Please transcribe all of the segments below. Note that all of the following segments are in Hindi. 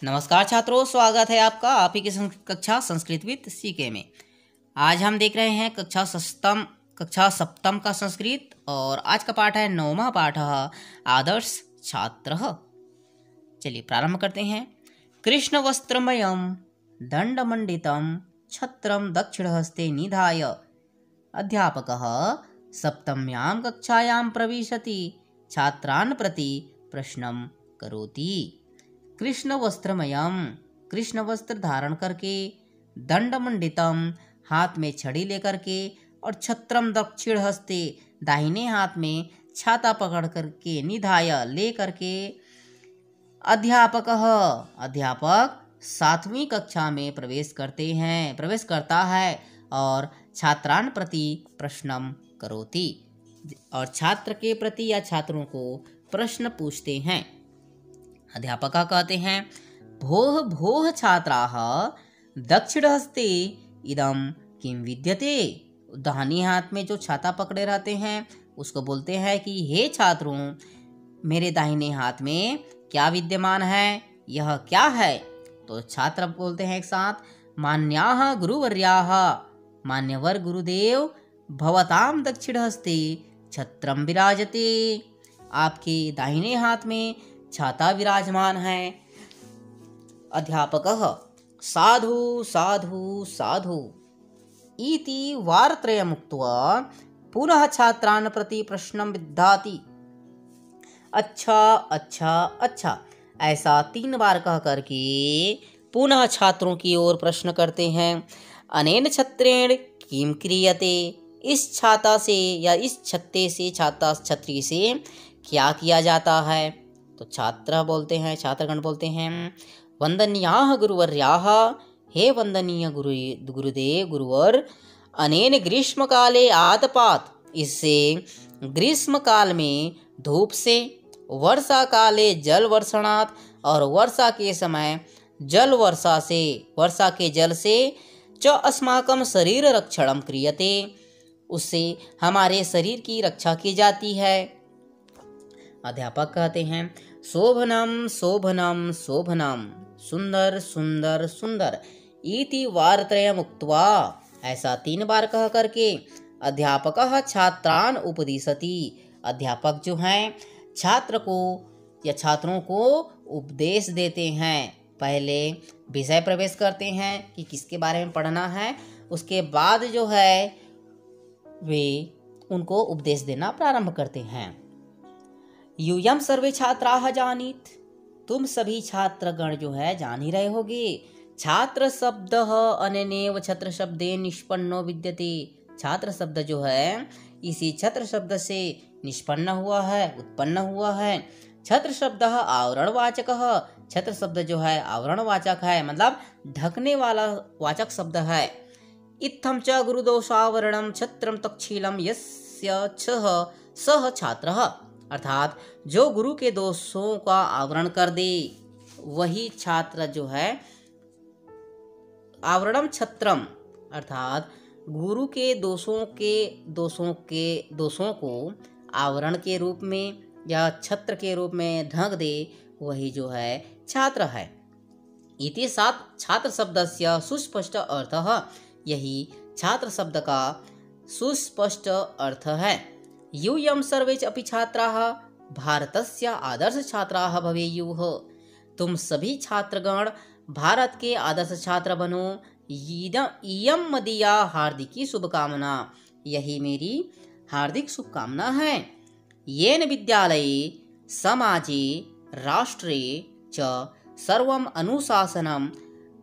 नमस्कार छात्रों, स्वागत है आपका आप ही की कक्षा संस्कृत विद सीके में। आज हम देख रहे हैं कक्षा सप्तम का संस्कृत और आज का पाठ है 9वां पाठ आदर्श छात्र। चलिए प्रारंभ करते हैं। कृष्ण वस्त्रमयम दंडमंडितम छत्रम दक्षिणहस्ते निधाय अध्यापकः सप्तम्यां कक्षायां प्रविशति छात्रान् प्रति प्रश्नं करोति। कृष्ण वस्त्रमयम, कृष्ण वस्त्र धारण करके, दंडमंडितम, हाथ में छड़ी लेकर के, और छत्रम दक्षिण हस्ते, दाहिने हाथ में छाता पकड़ करके, निधाय ले करके, अध्यापक, अध्यापक 7वीं कक्षा में प्रवेश करता है और छात्रान प्रति प्रश्नम करोति, और छात्र के प्रति या छात्रों को प्रश्न पूछते हैं। अध्यापक कहते हैं भोः भोः छात्राः दक्षिणहस्ते इदं किं विद्यते। दाहिने हाथ में जो छाता पकड़े रहते हैं उसको बोलते हैं कि हे छात्रों, मेरे दाहिने हाथ में क्या विद्यमान है, यह क्या है। तो छात्र बोलते हैं एक साथ, मान्याः गुरुवर्याः, मान्यवर गुरुदेव, भवतां दक्षिणहस्ते छत्रम विराजते, आपके दाहिने हाथ में छाता विराजमान है। अध्यापकः साधु साधु साधु इति वारत्रयमुक्त्वा पुनः छात्रान् प्रति प्रश्नं विद्धाति। अच्छा अच्छा अच्छा, ऐसा 3 बार कह करके पुनः छात्रों की ओर प्रश्न करते हैं। अनेन छत्रेण किं क्रियते, इस छाता से या इस छत्ते से, छतरी से क्या किया जाता है। तो छात्रगण बोलते हैं वंदनीयाः गुरुवर्याः, हे वंदनीय गुरुदेव गुरुवर, अनेन ग्रीष्म काले आतपात, इससे ग्रीष्म काल में धूप से, वर्षा काले जल वर्षणात्, और वर्षा के समय वर्षा के जल से, च अस्माकं शरीर रक्षणं क्रियते, उससे हमारे शरीर की रक्षा की जाती है। अध्यापक कहते हैं शोभनम शोभनम शोभनम, सुंदर सुंदर सुंदर, इति वारत्रयम् उक्त्वा, ऐसा 3 बार कह करके अध्यापकः छात्रान् उपदिशति, अध्यापक जो हैं छात्र को या छात्रों को उपदेश देते हैं। पहले विषय प्रवेश करते हैं कि किसके बारे में पढ़ना है, उसके बाद जो है वे उनको उपदेश देना प्रारंभ करते हैं। यूयम सर्वे छात्राः जानीत, तुम सभी छात्रगण जो है जान ही रहे होगे। छात्र शब्द अनेनेव छत्र शब्दे निष्पन्नो विद्यते, छात्र शब्द जो है इसी छत्र शब्द से निष्पन्न हुआ है, उत्पन्न हुआ है। छत्र शब्द आवरणवाचक, छत्र शब्द जो है आवरणवाचक है, मतलब ढकने वाला वाचक शब्द है। इत्थं च गुरुदोषावरणं छत्रं तक्षीलं यस्य छः सः छात्रः, अर्थात जो गुरु के दोषों का आवरण कर दे वही छात्र जो है। आवरणम छत्रम, अर्थात गुरु के दोषों को आवरण के रूप में या छत्र के रूप में ढक दे वही जो है छात्र है। इति साथ छात्र शब्दस्य सुस्पष्ट अर्थः, यही छात्र शब्द का सुस्पष्ट अर्थ है। यूयं सर्वे अपि छात्राः भारतस्य आदर्श छात्राः भवेयुः, तुम सभी छात्रगण भारत के आदर्श छात्र बनो। इयं मदीया हार्दिकी शुभकामना, यही मेरी हार्दिक शुभकामना है। येन विद्यालये समाजे राष्ट्रे च सर्वम् अनुशासनं,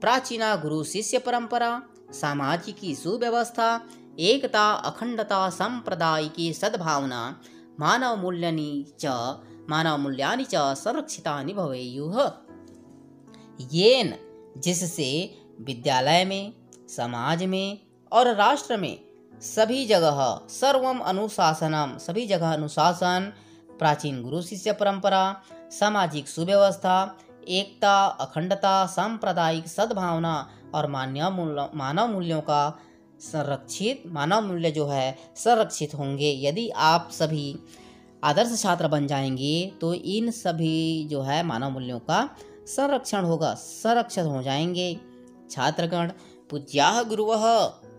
प्राचीना गुरु शिष्य परंपरा, सामाजिकी सुव्यवस्था, एकता अखंडता, सांप्रदायिकी सद्भावना, मानव मूल्यानि च संरक्षितानि भवेयुः। येन, जिससे विद्यालय में, समाज में और राष्ट्र में सभी जगह, सर्वम अनुशासनम, सभी जगह अनुशासन, प्राचीन गुरु शिष्य परंपरा, सामाजिक सुव्यवस्था, एकता अखंडता, सांप्रदायिक सद्भावना और मानव मूल्यों का मानव मूल्य जो है संरक्षित होंगे। यदि आप सभी आदर्श छात्र बन जाएंगे तो इन सभी जो है मानव मूल्यों का संरक्षण होगा, संरक्षित हो जाएंगे। छात्रगण पूज्याः गुरुवः,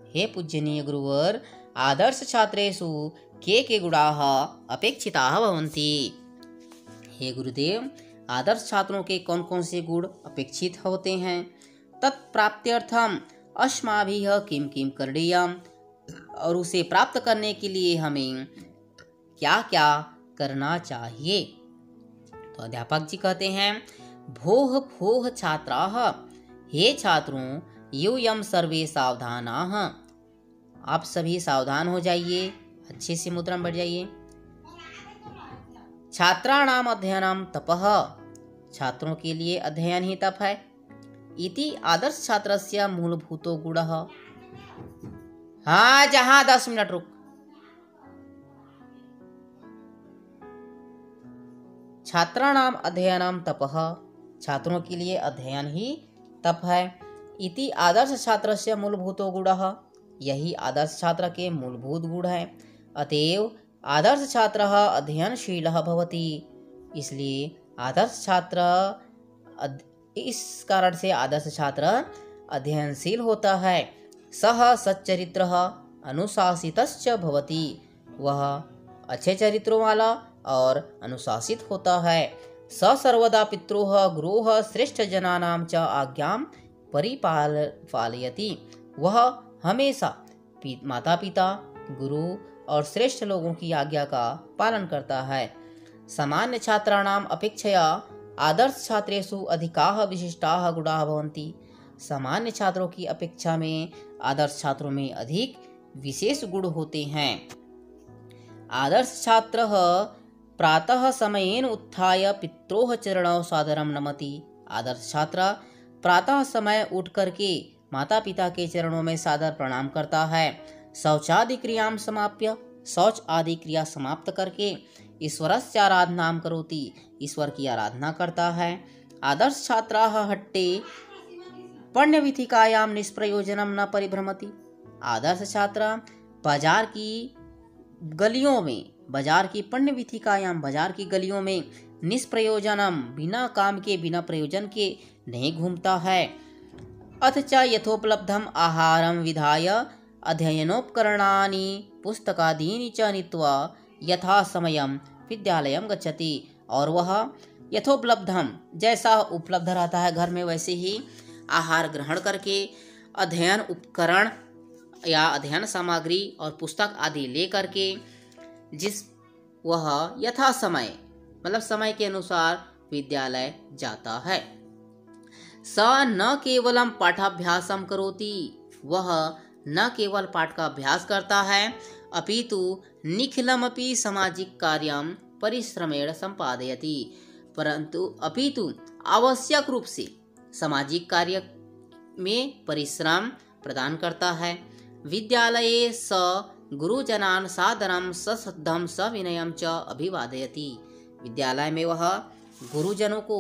हे पूजनीय गुरुवर, आदर्श छात्रेषु के गुणाः अपेक्षिताः भवन्ति। हे गुरुदेव, आदर्श छात्रों के कौन कौन से गुण अपेक्षित होते हैं? तत्प्राप्त्यर्थम अस्माभिः किं किं करणीयम्, और उसे प्राप्त करने के लिए हमें क्या क्या करना चाहिए? तो अध्यापक जी कहते हैं, भोः भोः छात्राः, हे छात्रों, यूयं सर्वे सावधानाः, आप सभी सावधान हो जाइए, अच्छे से मुद्रा में बैठ जाइए। छात्राणाम अध्ययनम तपः, छात्रों के लिए अध्ययन ही तप है। इति आदर्श छात्रस्य मूलभूतो गुणः। हाँ, जहां 10 मिनट रुक। छात्राणाम अध्ययनम तपः, छात्रों के लिए अध्ययन ही तप है। इति आदर्श छात्रस्य मूलभूतो गुणः, यही आदर्श छात्र के मूलभूत गुण है। अतएव आदर्श छात्रः अध्ययनशीलः भवति, इसलिए आदर्श छात्र, इस कारण से आदर्श छात्र अध्ययनशील होता है। सः सच्चरित्रः अनुशासितश्च भवति, वह अच्छे चरित्रों वाला और अनुशासित होता है। स सर्वदा पित्रोः गुरोः श्रेष्ठ जनानां च आज्ञां परिपालयति, वह हमेशा माता पिता, गुरु और श्रेष्ठ लोगों की आज्ञा का पालन करता है। सामान्य छात्राणाम अपेक्षया आदर्श छात्रेषु अधिकाः विशिष्टाः गुणाः भवन्ति, सामान्य छात्रों की अपेक्षा में आदर्श छात्रों में अधिक विशेष गुण होते हैं। आदर्श छात्रः प्रातः समयेन उत्थाय पित्रोः चरणौ सादरं नमति, आदर्श छात्र प्रातः समय उठ करके माता पिता के चरणों में सादर प्रणाम करता है। शौचादि क्रियां समाप्य, शौच आदि क्रिया समाप्त करके ईश्वरस्य आराधनां करोति, ईश्वर की आराधना करता है। आदर्श छात्राः हट्टे पुण्यवीथिकायां निष्प्रयोजनम न परिभ्रमति, आदर्श छात्र बाजार की गलियों में, बाजार की पुण्यवीथिकायां, बाजार की गलियों में निष्प्रयोजनम, बिना काम के, बिना प्रयोजन के नहीं घूमता है। अथ च यथोपलब्धम आहारम विधाय अध्ययनोपकरणानि पुस्तकादीनि च नीत्वा यथा समयम विद्यालयम गच्छति, और वह यथोपलब्धम, जैसा उपलब्ध रहता है घर में वैसे ही आहार ग्रहण करके अध्ययन उपकरण या अध्ययन सामग्री और पुस्तक आदि ले करके वह यथा समय, मतलब समय के अनुसार विद्यालय जाता है। स न केवलम पाठाभ्यासम करोति, वह न केवल पाठ का अभ्यास करता है, अपितु निखिलमपि सामाजिक कार्यम परिश्रमेण संपादयति, अपितु आवश्यक रूप से सामाजिक कार्य में परिश्रम प्रदान करता है। विद्यालये स गुरुजनान् सादरं सश्रद्धं सविनयं च अभिवादयति, विद्यालय में वह गुरुजनों को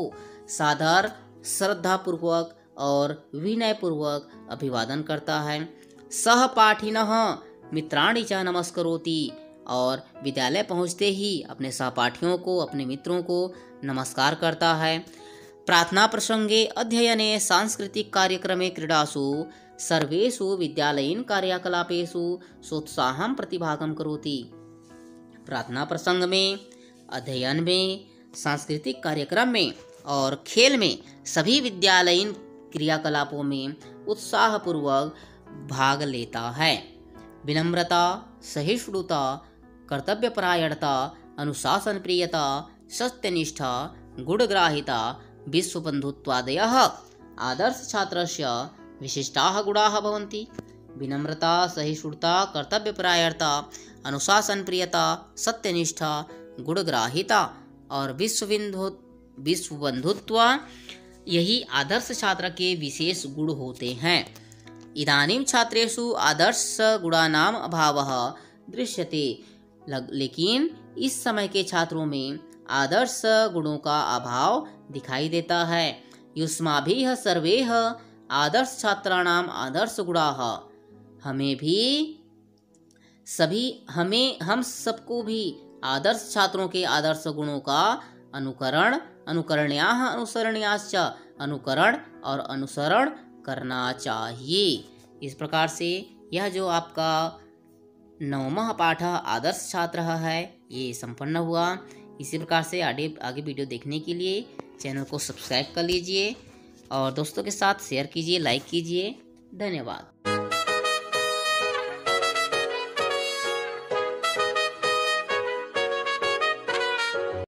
सादर, श्रद्धा पूर्वक और विनय पूर्वक अभिवादन करता है। सहपाठिनः मित्राणि च नमस्करोति, और विद्यालय पहुँचते ही अपने सहपाठियों को, अपने मित्रों को नमस्कार करता है। प्रार्थना प्रसंगे अध्ययने सांस्कृतिक कार्यक्रमे क्रीडासु सर्वेषु विद्यालयीन कार्यकलापेषु सोत्साहं प्रतिभागं करोति, प्रार्थना प्रसंग में, अध्ययन में, सांस्कृतिक कार्यक्रम में और खेल में सभी विद्यालयीन क्रियाकलापों में उत्साहपूर्वक भाग लेता है। विनम्रता, सहिष्णुता, कर्तव्यपरायणता, अनुशासन प्रियता, सत्यनिष्ठा, गुणग्राहिता, विश्वबन्धुत्वादयः आदर्श छात्रस्य विशिष्टाः गुणाः भवन्ति। विनम्रता, सहिष्णुता, कर्तव्यपरायणता, अनुशासन प्रियता, सत्यनिष्ठा, गुणग्राहिता और विश्वबन्धुत्व, यही आदर्श छात्र के विशेष गुण होते हैं। इदानीं छात्रेषु आदर्श गुणानाम अभावः दृश्यते, लेकिन इस समय के छात्रों में आदर्श गुणों का अभाव दिखाई देता है। युष्माभिः सर्वैः आदर्श छात्राणाम आदर्श गुणाः, हम सबको भी आदर्श छात्रों के आदर्श गुणों का अनुकरण, अनुकरण्याः, अनुसरण्याश्च, अनुकरण और अनुसरण करना चाहिए। इस प्रकार से यह जो आपका 9वां पाठ आदर्श छात्र है ये संपन्न हुआ। इसी प्रकार से आगे वीडियो देखने के लिए चैनल को सब्सक्राइब कर लीजिए और दोस्तों के साथ शेयर कीजिए, लाइक कीजिए। धन्यवाद।